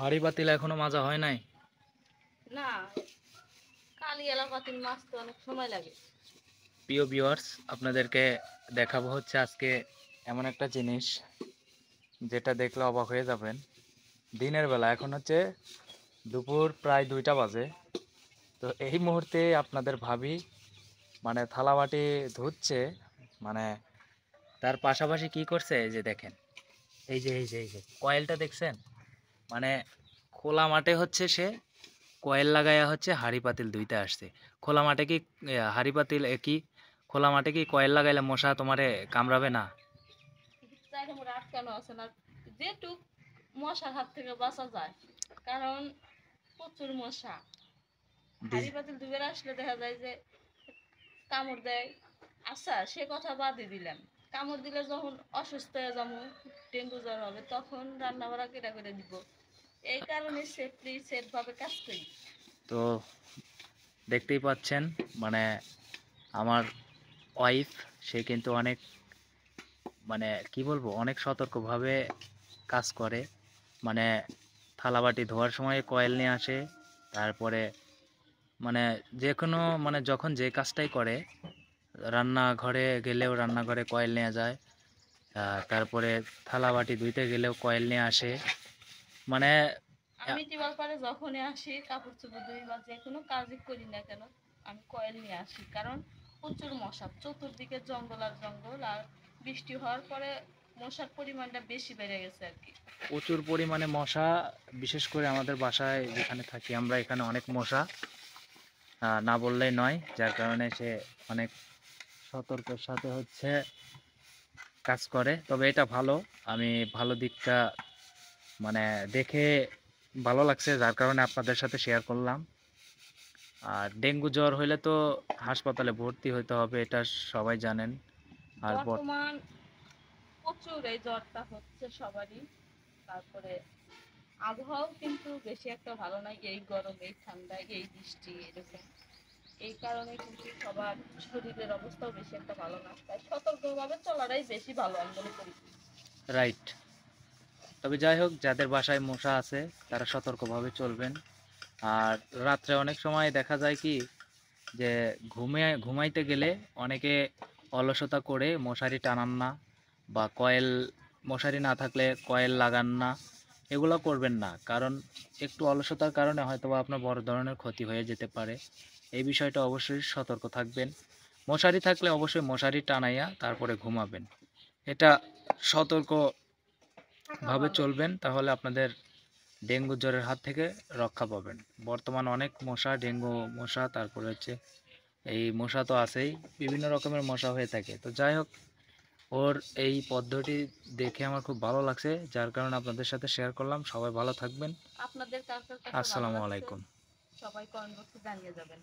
হাঁড়ি পাতিল এখনো মাজা হয় নাই? না, কালিয়ালা পাতিল মাজতে অনেক সময় লাগে। প্রিয় ভিউয়ার্স, আপনাদেরকে দেখাবো হচ্ছে আজকে এমন একটা জিনিস যেটা দেখলে অবাক হয়ে যাবেন। দিনের বেলা এখন হচ্ছে দুপুর প্রায় 2টা বাজে। তো এই মুহূর্তে আপনাদের ভাবি মানে থালা বাটি ধুচ্ছে, মানে তার পাশাপাশি কি করছে এই যে দেখেন, এই যে কয়েলটা দেখছেন? মানে খোলা মাঠে হচ্ছে সে কয়েল লাগাইয়া হচ্ছে হাঁড়ি পাতিল ধুইতে আসছে। খোলা মাঠে কি হাঁড়ি পাতিল কি খোলা মাঠে কি কয়েল লাগাইলে মশা তোমারে কামড়াবে না? তাইলে মোর আটকানো আছে না, যেটুক মশার হাত থেকে বাঁচা যায়, কারণ প্রচুর মশা। হাঁড়ি ডিস- পাতিল দুবার আসলে দেখা যায় যে কামড় দেয়। আচ্ছা, সে কথা বাদই দিলাম। কামড় দিলে যখন অসুস্থ হয়ে যাবো, ডেঙ্গু জ্বর হবে, তখন রান্না বাড়া কেটা করে দিব। এই কারণে সেফলি সেফ ভাবে কাজ করি। তো দেখতেই পাচ্ছেন, মানে আমার ওয়াইফ, সে কিন্তু অনেক, মানে কি বলবো, অনেক সতর্কভাবে কাজ করে। মানে থালাবাটি ধোয়ার সময় কয়েল নিয়ে আসে, তারপরে মানে যে কোনো, মানে যখন যে কাজটাই করে, রান্নাঘরে গেলেও রান্নাঘরে কয়েল নিয়ে যায়। তারপরে থালাবাটি ধুইতে গেলেও কয়েল নিয়ে আসে। মানে আমি টিউবওয়েল পাড়ে যখনই আসি কাপড় চোপড় ধুই বা যে কোনো কাজই করি না কেন, আমি কয়েল নিয়ে আসি, কারণ প্রচুর মশা, চতুর্দিকে জঙ্গল আর জঙ্গল, আর বৃষ্টি হওয়ার পরে মশার পরিমাণটা বেশি বেড়ে গেছে আর কি। প্রচুর পরিমাণে মশা, বিশেষ করে আমাদের বাসায় যেখানে থাকি আমরা, এখানে অনেক মশা, না বললেই নয়। যার কারণে সে অনেক সতর্কের সাথে হচ্ছে কাজ করে। তবে এটা ভালো, আমি ভালো দিকটা মানে দেখে ভালো লাগছে, যার কারণে আপনাদের সাথে শেয়ার করলাম। আর ডেঙ্গু জ্বর হইলে তো হাসপাতালে ভর্তি হতে হবে, এটা সবাই জানেন। আর বর্তমান প্রচুর এই জ্বরটা হচ্ছে সবারই। তারপরে আবহাওয়াও কিন্তু বেশি একটা ভালো নাই, এই গরম, এই ঠান্ডা, এই বৃষ্টি, এরকম। এই কারণে কিন্তু সবার শরীরের অবস্থাও বেশি একটা ভালো না, তাই সতর্কভাবে চলাটাই বেশি ভালো আমি মনে করি। রাইট। তবে যাই হোক, যাদের বাসায় মশা আছে তারা সতর্কভাবে চলবেন। আর রাত্রে অনেক সময় দেখা যায় কি, যে ঘুমাইতে গেলে অনেকে অলসতা করে মশারি টানান না, বা কয়েল, মশারি না থাকলে কয়েল লাগান না। এগুলো করবেন না, কারণ একটু অলসতার কারণে হয়তোবা আপনার বড় ধরনের ক্ষতি হয়ে যেতে পারে। এই বিষয়টা অবশ্যই সতর্ক থাকবেন। মশারি থাকলে অবশ্যই মশারি টানাইয়া তারপরে ঘুমাবেন। এটা থাকা সতর্কভাবে ভালো। চলবেন, তাহলে আপনাদের ডেঙ্গু জ্বরের হাত থেকে রক্ষা পাবেন। বর্তমান অনেক মশা, ডেঙ্গু মশা, তারপরে হচ্ছে এই মশা তো আছেই, বিভিন্ন রকমের মশা হয়ে থাকে। তো যাই হোক, ওর এই পদ্ধতি দেখে আমার খুব ভালো লাগছে, যার কারণে আপনাদের সাথে শেয়ার করলাম। সবাই ভালো থাকবেন। আপনাদের কার কার কাছে ভালো আসসালামু লাগছে আলাইকুম। সবাই কমেন্ট বক্সে জানিয়ে যাবেন।